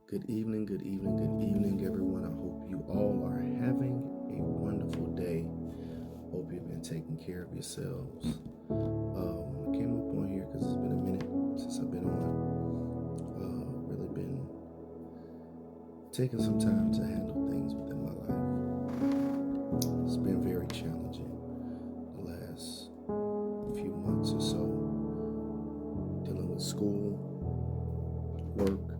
Good evening, good evening, good evening, everyone. I hope you all are having a wonderful day. Hope you've been taking care of yourselves. I came up on here because it's been a minute since I've been on. Really been taking some time to handle things within my life. It's been very challenging the last few months or so, dealing with school, work,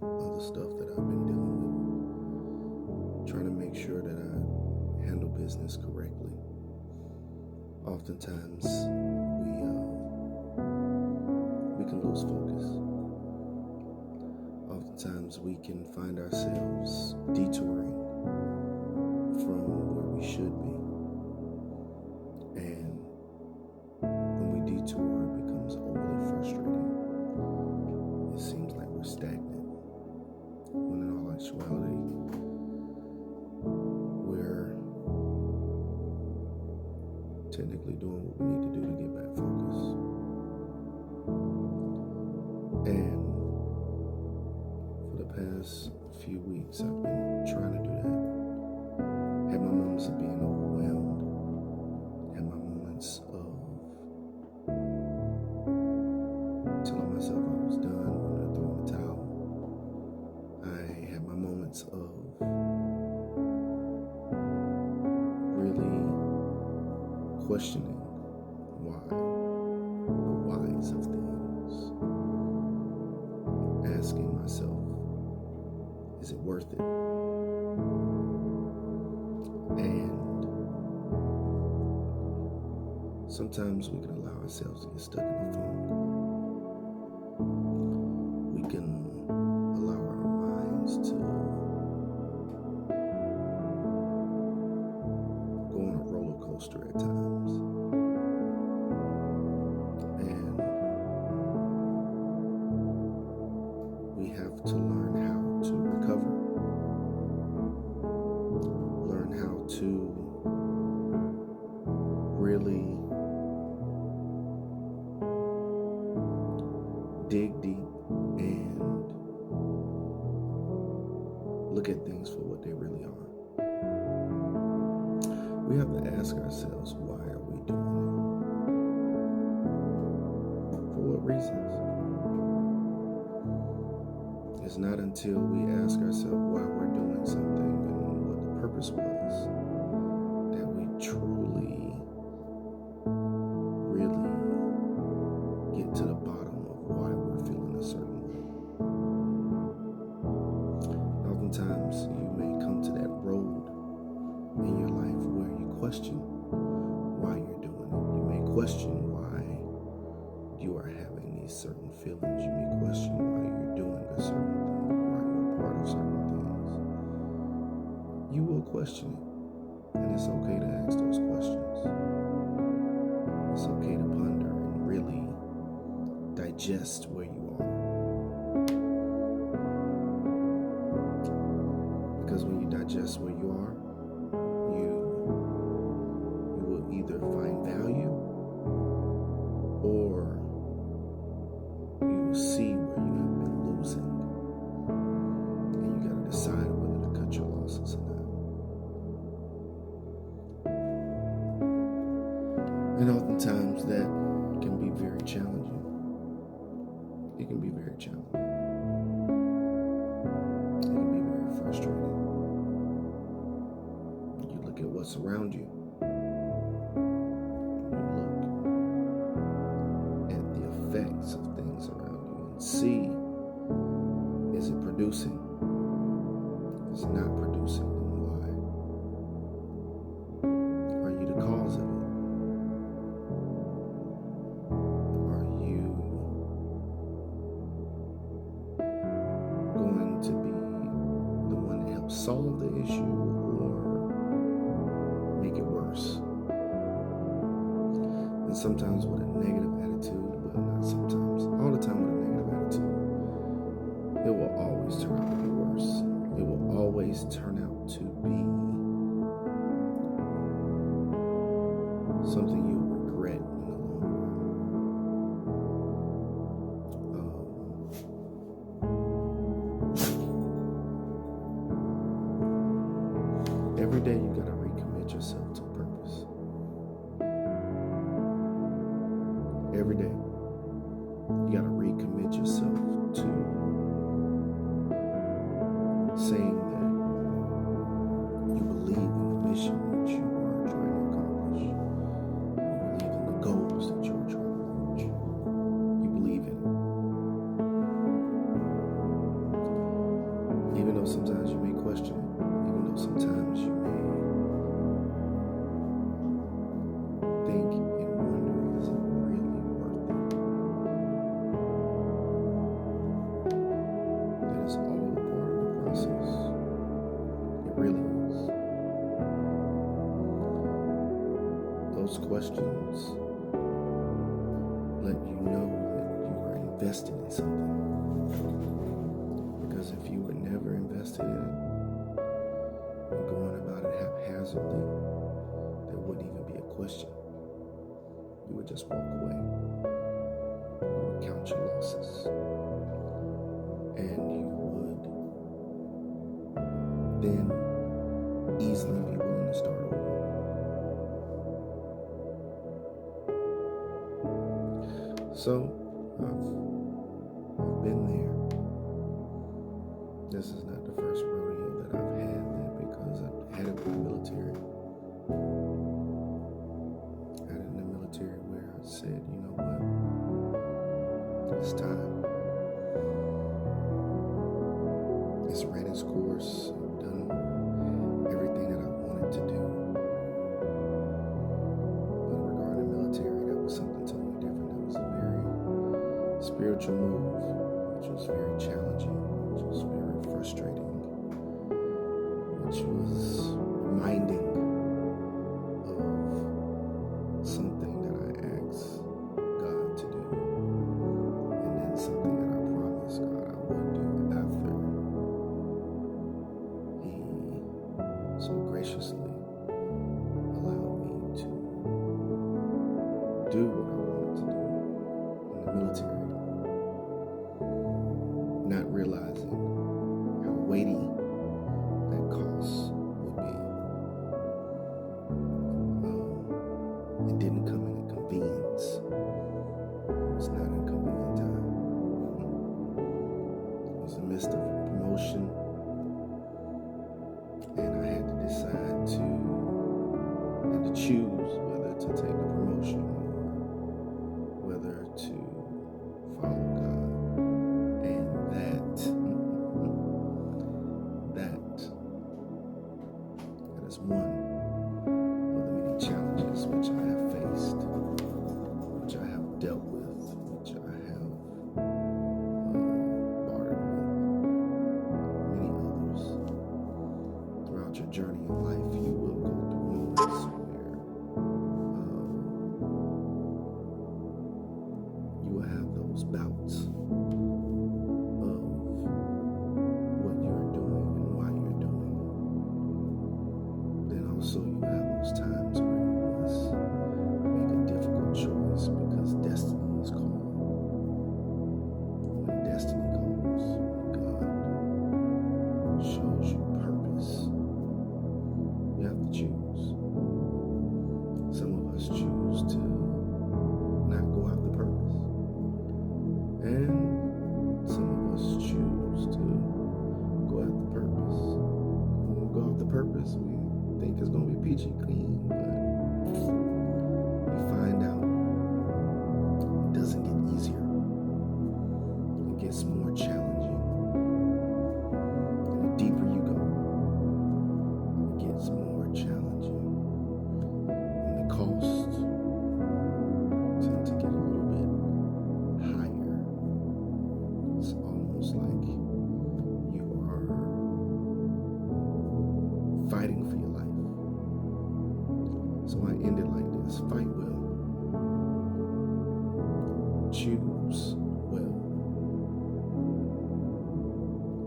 other stuff that I've been dealing with, trying to make sure that I handle business correctly. Oftentimes, we can lose focus. Oftentimes, we can find ourselves detouring from where we should be, and when we detour, it becomes overly frustrating. It seems like we're stagnant, when in all actuality, we're technically doing what we need to do to get back focused. And for the past few weeks, I've been trying to do that. Had my moments of being overwhelmed, had my moments of telling myself I was done, wanting to throw in the towel. I had my moments of really questioning why, the whys of things, asking myself, is it worth it? And sometimes we can allow ourselves to get stuck in a funk. We can allow our minds to go on a roller coaster at times. And we have to learn how to recover, learn how to really dig deep and look at things for what they really are. We have to ask ourselves, why are we doing it? For what reasons? It's not until we ask ourselves why we're doing something and what the purpose was that we truly, really get to the bottom of why we're feeling a certain way. Oftentimes, you may come to that road in your life where you question why you're doing it. You may question why you are having these certain feelings. You may question why you're doing a certain thing, why you're a part of certain things. You will question it, and it's okay to ask those questions. It's okay to ponder and really digest where you are. Because when you digest where you are, you will either find value or you will see where you have been losing. And you got to decide whether to cut your losses or not. And oftentimes that can be very challenging. It can be very challenging. It can be very frustrating. You look at what's around you. You look at the effects of things around you and see, is it producing? Is it not producing? And why? Are you the cause of it? Are you going to be the one that helps solve the issue or make it worse? And sometimes with a negative attitude, well, not sometimes, all the time with a negative attitude, it will always turn out to be worse. It will always turn out to be something you'll regret in the long run. day you got to recommit yourself to purpose. Every day you got to recommit yourself to saying that you believe in the mission that you are trying to accomplish. You believe in the goals that you are trying to reach. You believe in it. Even though sometimes you may question it, even though sometimes you may think and wonder, is it really worth it? That is all a part of the process. It really is. Those questions let you know that you are invested in something. Because if you were never invested in it and going about it haphazardly, there wouldn't even be a question. You would just walk away. You would count your losses. And you would then easily be willing to start over. So, I've been there. This is not the first rodeo that I've had that, because I've had it in the military. I had it in the military where I said, you know what? It's time. It's ran its course. I've done everything that I wanted to do. But regarding the military, that was something totally different. That was a very spiritual move, which was very challenging, which was very frustrating, which was reminding of something that I asked God to do, and then something that I promised God I would do after He so graciously allowed me to do what I wanted to do in the military, not realizing how weighty that cost would be. It didn't come in a convenience. It was not a convenient time. It was in the midst of a promotion, and I had to decide to choose whether to take the promotion or whether to follow God. And that is one of the many challenges which I have faced, which I have dealt with, which I have bartered with. Many others. Throughout your journey in life, you will go through moments where you will have those bouts of what you're doing and why you're doing it. Then also you have those times where you must make a difficult choice because destiny is calling. When destiny calls, when God shows you purpose, you have to choose. Some of us choose to not go after purpose. And some of us choose to go after purpose. When we go after purpose, we think it's going to be peachy clean, but you find out it doesn't get easier. It gets more challenging. And the deeper you go, it gets more challenging. And the costs tend to get a little bit higher. It's almost like you are fighting for your life. So I end it like this: fight well, choose well,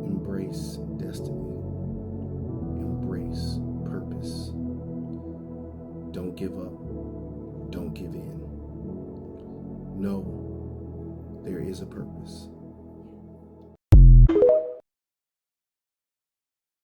embrace destiny, embrace purpose. Don't give up, don't give in. Know there is a purpose.